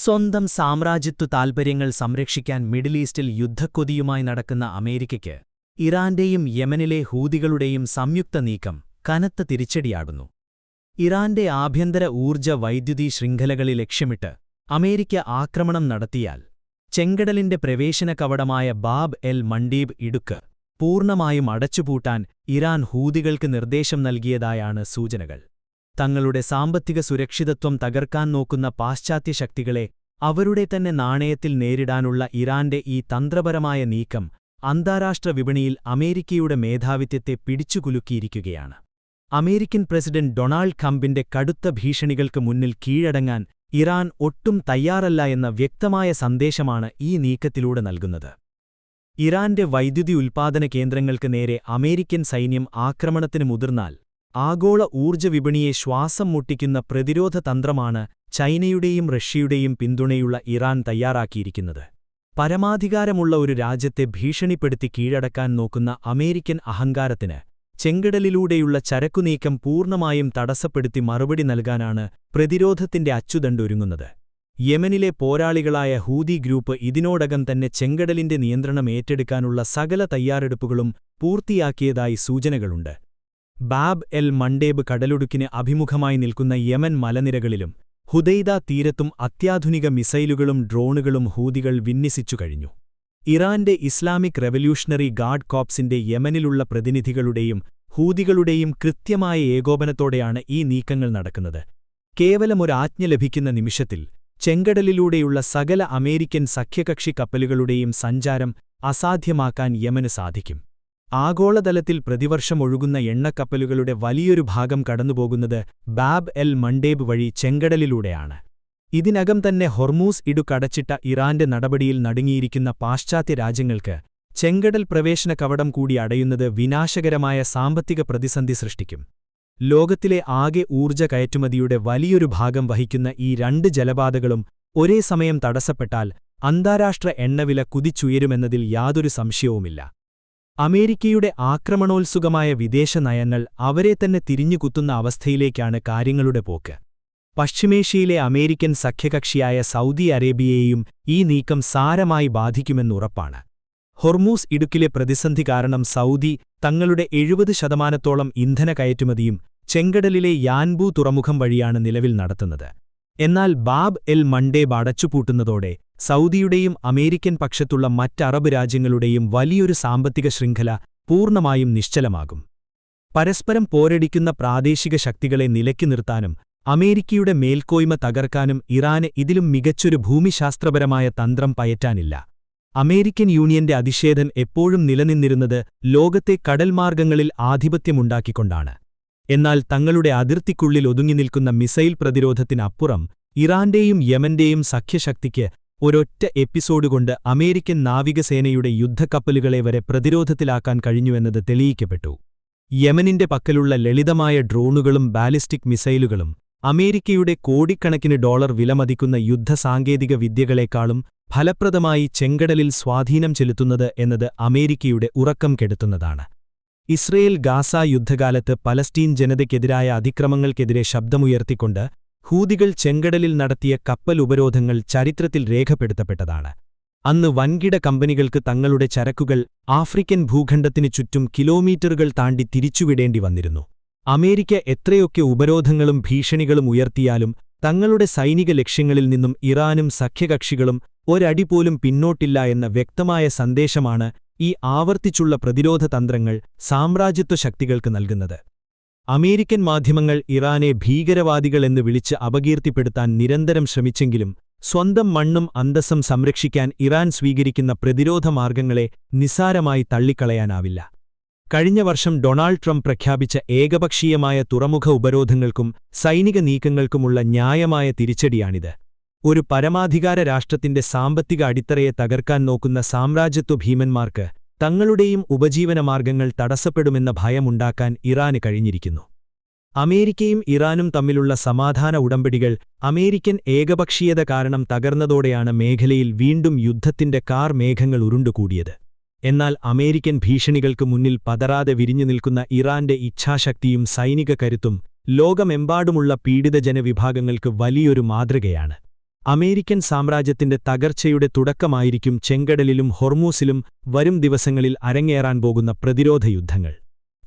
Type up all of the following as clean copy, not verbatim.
സ്വന്തം സാമ്രാജ്യത്വ താൽപര്യങ്ങൾ സംരക്ഷിക്കാൻ മിഡിൽ ഈസ്റ്റിൽ യുദ്ധക്കൊതിയുമായി നടക്കുന്ന അമേരിക്കയ്ക്ക് ഇറാന്റെയും യമനിലെ ഹൂതികളുടെയും സംയുക്ത നീക്കം കനത്ത തിരിച്ചടിയാടുന്നു. ഇറാന്റെ ആഭ്യന്തര ഊർജ്ജ വൈദ്യുതി ശൃംഖലകളെ ലക്ഷ്യമിട്ട് അമേരിക്ക ആക്രമണം നടത്തിയാൽ ചെങ്കടലിന്റെ പ്രവേശന കവടമായ ബാബ് എൽ മണ്ടീബ് ഇടുക്ക് പൂർണ്ണമായും അടച്ചുപൂട്ടാൻ ഇറാൻ ഹൂതികൾക്ക് നിർദ്ദേശം നൽകിയതായാണ് സൂചനകൾ. തങ്ങളുടെ സാമ്പത്തിക സുരക്ഷിതത്വം തകർക്കാൻ നോക്കുന്ന പാശ്ചാത്യ ശക്തികളെ അവരുടെ തന്നെ നാണയത്തിൽ നേരിടാനുള്ള ഇറാന്റെ ഈ തന്ത്രപരമായ നീക്കം അന്താരാഷ്ട്ര വിപണിയിൽ അമേരിക്കയുടെ മേധാവിത്വത്തെ പിടിച്ചുകുലുക്കിയിരിക്കുകയാണ്. അമേരിക്കൻ പ്രസിഡന്റ് ഡൊണാൾഡ് ട്രംപിന്റെ കടുത്ത ഭീഷണികൾക്ക് മുന്നിൽ കീഴടങ്ങാൻ ഇറാൻ ഒട്ടും തയ്യാറല്ല എന്ന വ്യക്തമായ സന്ദേശമാണ് ഈ നീക്കത്തിലൂടെ നൽകുന്നത്. ഇറാന്റെ വൈദ്യുതി ഉൽപ്പാദന കേന്ദ്രങ്ങൾക്ക് നേരെ അമേരിക്കൻ സൈന്യം ആക്രമണത്തിന് മുതിർന്നാൽ ആഗോള ഊർജ്ജ വിപണിയെ ശ്വാസം മുട്ടിക്കുന്ന പ്രതിരോധ തന്ത്രമാണ് ചൈനയുടെയും റഷ്യയുടെയും പിന്തുണയുള്ള ഇറാൻ തയ്യാറാക്കിയിരിക്കുന്നത്. പരമാധികാരമുള്ള ഒരു രാജ്യത്തെ ഭീഷണിപ്പെടുത്തി കീഴടക്കാൻ നോക്കുന്ന അമേരിക്കൻ അഹങ്കാരത്തിന് ചെങ്കടലിലൂടെയുള്ള ചരക്കുനീക്കം പൂർണ്ണമായും തടസ്സപ്പെടുത്തി മറുപടി നൽകാനാണ് പ്രതിരോധത്തിന്റെ അച്ചുതണ്ടൊരുങ്ങുന്നത്. യമനിലെ പോരാളികളായ ഹൂതി ഗ്രൂപ്പ് ഇതിനോടകം തന്നെ ചെങ്കടലിന്റെ നിയന്ത്രണം ഏറ്റെടുക്കാനുള്ള സകല തയ്യാറെടുപ്പുകളും പൂർത്തിയാക്കിയതായി സൂചനകളുണ്ട്. ബാബ് എൽ മണ്ടേബ് കടലൊടുക്കിന് അഭിമുഖമായി നിൽക്കുന്ന യമൻ മലനിരകളിലും ഹുദൈദ തീരത്തും അത്യാധുനിക മിസൈലുകളും ഡ്രോണുകളും ഹൂതികൾ വിന്യസിച്ചു കഴിഞ്ഞു. ഇറാന്റെ ഇസ്ലാമിക് റെവല്യൂഷണറി ഗാർഡ് കോപ്സിന്റെ യമനിലുള്ള പ്രതിനിധികളുടെയും ഹൂതികളുടെയും കൃത്യമായ ഏകോപനത്തോടെയാണ് ഈ നീക്കങ്ങൾ നടക്കുന്നത്. കേവലമൊരു ആജ്ഞ ലഭിക്കുന്ന നിമിഷത്തിൽ ചെങ്കടലിലൂടെയുള്ള സകല അമേരിക്കൻ സഖ്യകക്ഷി കപ്പലുകളുടെയും സഞ്ചാരം അസാധ്യമാക്കാൻ യമന് സാധിക്കും. ആഗോളതലത്തിൽ പ്രതിവർഷം ഒഴുകുന്ന എണ്ണക്കപ്പലുകളുടെ വലിയൊരു ഭാഗം കടന്നുപോകുന്നത് ബാബ് എൽ മണ്ടേബ് വഴി ചെങ്കടലിലൂടെയാണ്. ഇതിനകം തന്നെ ഹൊർമൂസ് ഇടുക്കടച്ചിട്ട ഇറാന്റെ നടപടിയിൽ നടുങ്ങിയിരിക്കുന്ന പാശ്ചാത്യ രാജ്യങ്ങൾക്ക് ചെങ്കടൽ പ്രവേശന കവടം കൂടി അടയുന്നത് വിനാശകരമായ സാമ്പത്തിക പ്രതിസന്ധി സൃഷ്ടിക്കും. ലോകത്തിലെ ആകെ ഊർജ്ജ കയറ്റുമതിയുടെ വലിയൊരു ഭാഗം വഹിക്കുന്ന ഈ രണ്ട് ജലപാതകളും ഒരേ സമയം തടസ്സപ്പെട്ടാൽ അന്താരാഷ്ട്ര എണ്ണവില കുതിച്ചുയരുമെന്നതിൽ യാതൊരു സംശയവുമില്ല. അമേരിക്കയുടെ ആക്രമണോത്സുകമായ വിദേശ നയങ്ങൾ അവരെ തന്നെ തിരിഞ്ഞുകുത്തുന്ന അവസ്ഥയിലേക്കാണ് കാര്യങ്ങളുടെ പോക്ക്. പശ്ചിമേഷ്യയിലെ അമേരിക്കൻ സഖ്യകക്ഷിയായ സൗദി അറേബ്യയെയും ഈ നീക്കം സാരമായി ബാധിക്കുമെന്നുറപ്പാണ്. ഹൊർമൂസ് ഇടുക്കിലെ പ്രതിസന്ധി കാരണം സൗദി തങ്ങളുടെ 70% ഇന്ധന കയറ്റുമതിയും ചെങ്കടലിലെ യാൻബൂ തുറമുഖം വഴിയാണ് നിലവിൽ നടത്തുന്നത്. എന്നാൽ ബാബ് എൽ മണ്ടേബ് അടച്ചുപൂട്ടുന്നതോടെ സൗദിയുടെയും അമേരിക്കൻ പക്ഷത്തുള്ള മറ്റ് അറബ് രാജ്യങ്ങളുടെയും വലിയൊരു സാമ്പത്തിക ശൃംഖല പൂർണ്ണമായും നിശ്ചലമാകും. പരസ്പരം പോരടിക്കുന്ന പ്രാദേശിക ശക്തികളെ നിലയ്ക്കു നിർത്താനും അമേരിക്കയുടെ മേൽക്കോയ്മ തകർക്കാനും ഇറാന് ഇതിലും മികച്ചൊരു ഭൂമിശാസ്ത്രപരമായ തന്ത്രം പയറ്റാനില്ല. അമേരിക്കൻ യൂണിയന്റെ അതിശേധൻ എപ്പോഴും നിലനിന്നിരുന്നത് ലോകത്തെ കടൽമാർഗങ്ങളിൽ ആധിപത്യമുണ്ടാക്കിക്കൊണ്ടാണ്. എന്നാൽ തങ്ങളുടെ അതിർത്തിക്കുള്ളിൽ ഒതുങ്ങിനിൽക്കുന്ന മിസൈൽ പ്രതിരോധത്തിനപ്പുറം ഇറാന്റെയും യമന്റെയും സഖ്യശക്തിക്ക് ഒരൊറ്റ എപ്പിസോഡുകൊണ്ട് അമേരിക്കൻ നാവികസേനയുടെ യുദ്ധക്കപ്പലുകളെ വരെ പ്രതിരോധത്തിലാക്കാൻ കഴിഞ്ഞുവെന്നത് തെളിയിക്കപ്പെട്ടു. യമനിന്റെ പക്കലുള്ള ലളിതമായ ഡ്രോണുകളും ബാലിസ്റ്റിക് മിസൈലുകളും അമേരിക്കയുടെ കോടിക്കണക്കിന് ഡോളർ വിലമതിക്കുന്ന യുദ്ധസാങ്കേതിക വിദ്യകളെക്കാളും ഫലപ്രദമായി ചെങ്കടലിൽ സ്വാധീനം ചെലുത്തുന്നത് എന്നത് അമേരിക്കയുടെ ഉറക്കം കെടുത്തുന്നതാണ്. ഇസ്രയേൽ ഗാസ യുദ്ധകാലത്ത് പലസ്തീൻ ജനതയ്ക്കെതിരായ അതിക്രമങ്ങൾക്കെതിരെ ശബ്ദമുയർത്തിക്കൊണ്ട് ഹൂതികൾ ചെങ്കടലിൽ നടത്തിയ കപ്പൽ ഉപരോധങ്ങൾ ചരിത്രത്തിൽ രേഖപ്പെടുത്തപ്പെട്ടതാണ്. അന്ന് വൻകിട കമ്പനികൾക്ക് തങ്ങളുടെ ചരക്കുകൾ ആഫ്രിക്കൻ ഭൂഖണ്ഡത്തിനു ചുറ്റും കിലോമീറ്ററുകൾ താണ്ടി തിരിച്ചുവിടേണ്ടി വന്നിരുന്നു. അമേരിക്ക എത്രയൊക്കെ ഉപരോധങ്ങളും ഭീഷണികളും ഉയർത്തിയാലും തങ്ങളുടെ സൈനിക ലക്ഷ്യങ്ങളിൽ നിന്നും ഇറാനും സഖ്യകക്ഷികളും ഒരടി പോലും പിന്നോട്ടില്ല എന്ന വ്യക്തമായ സന്ദേശമാണ് ഈ ആവർത്തിച്ചുള്ള പ്രതിരോധ തന്ത്രങ്ങൾ സാമ്രാജ്യത്വ ശക്തികൾക്ക് നൽകുന്നത്. അമേരിക്കൻ മാധ്യമങ്ങൾ ഇറാനെ ഭീകരവാദികളെന്ന് വിളിച്ച് അപകീർത്തിപ്പെടുത്താൻ നിരന്തരം ശ്രമിച്ചെങ്കിലും സ്വന്തം മണ്ണും അന്തസ്സും സംരക്ഷിക്കാൻ ഇറാൻ സ്വീകരിക്കുന്ന പ്രതിരോധ മാർഗങ്ങളെ നിസ്സാരമായി തള്ളിക്കളയാനാവില്ല. കഴിഞ്ഞ വർഷം ഡൊണാൾഡ് ട്രംപ് പ്രഖ്യാപിച്ച ഏകപക്ഷീയമായ തുറമുഖ ഉപരോധങ്ങൾക്കും സൈനിക നീക്കങ്ങൾക്കുമുള്ള ന്യായമായ തിരിച്ചടിയാണിത്. ഒരു പരമാധികാര രാഷ്ട്രത്തിന്റെ സാമ്പത്തിക അടിത്തറയെ തകർക്കാൻ നോക്കുന്ന സാമ്രാജ്യത്വ ഭീമന്മാർക്ക് തങ്ങളുടെയും ഉപജീവനമാർഗങ്ങൾ തടസ്സപ്പെടുമെന്ന ഭയമുണ്ടാക്കാൻ ഇറാന് കഴിഞ്ഞിരിക്കുന്നു. അമേരിക്കയും ഇറാനും തമ്മിലുള്ള സമാധാന ഉടമ്പടികൾ അമേരിക്കൻ ഏകപക്ഷീയത കാരണം തകർന്നതോടെയാണ് മേഖലയിൽ വീണ്ടും യുദ്ധത്തിന്റെ മേഘങ്ങൾ ഉരുണ്ടുകൂടിയത്. എന്നാൽ അമേരിക്കൻ ഭീഷണികൾക്ക് മുന്നിൽ പതറാതെ വിരിഞ്ഞു നിൽക്കുന്ന ഇറാന്റെ ഇച്ഛാശക്തിയും സൈനിക കരുത്തും ലോകമെമ്പാടുമുള്ള പീഡിത ജനവിഭാഗങ്ങൾക്ക് വലിയൊരു മാതൃകയാണ്. അമേരിക്കൻ സാമ്രാജ്യത്തിന്റെ തകർച്ചയുടെ തുടക്കമായിരിക്കും ചെങ്കടലിലും ഹൊർമൂസിലും വരും ദിവസങ്ങളിൽ അരങ്ങേറാൻ പോകുന്ന പ്രതിരോധ യുദ്ധങ്ങൾ.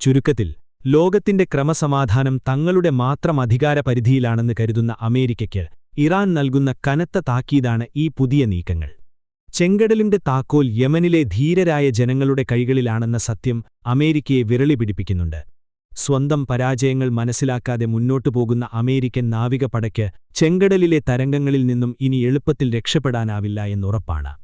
ചുരുക്കത്തിൽ, ലോകത്തിന്റെ ക്രമസമാധാനം തങ്ങളുടെ മാത്രം അധികാരപരിധിയിലാണെന്ന് കരുതുന്ന അമേരിക്കയ്ക്ക് ഇറാൻ നൽകുന്ന കനത്ത താക്കീതാണ് ഈ പുതിയ നീക്കങ്ങൾ. ചെങ്കടലിന്റെ താക്കോൽ യമനിലെ ധീരരായ ജനങ്ങളുടെ കൈകളിലാണെന്ന സത്യം അമേരിക്കയെ വിരളി പിടിപ്പിക്കുന്നുണ്ട്. സ്വന്തം പരാജയങ്ങൾ മനസ്സിലാക്കാതെ മുന്നോട്ടു പോകുന്ന അമേരിക്കൻ നാവികപ്പടയ്ക്ക് ചെങ്കടലിലെ തരംഗങ്ങളിൽ നിന്നും ഇനി എളുപ്പത്തിൽ രക്ഷപ്പെടാനാവില്ല എന്നുറപ്പാണ്.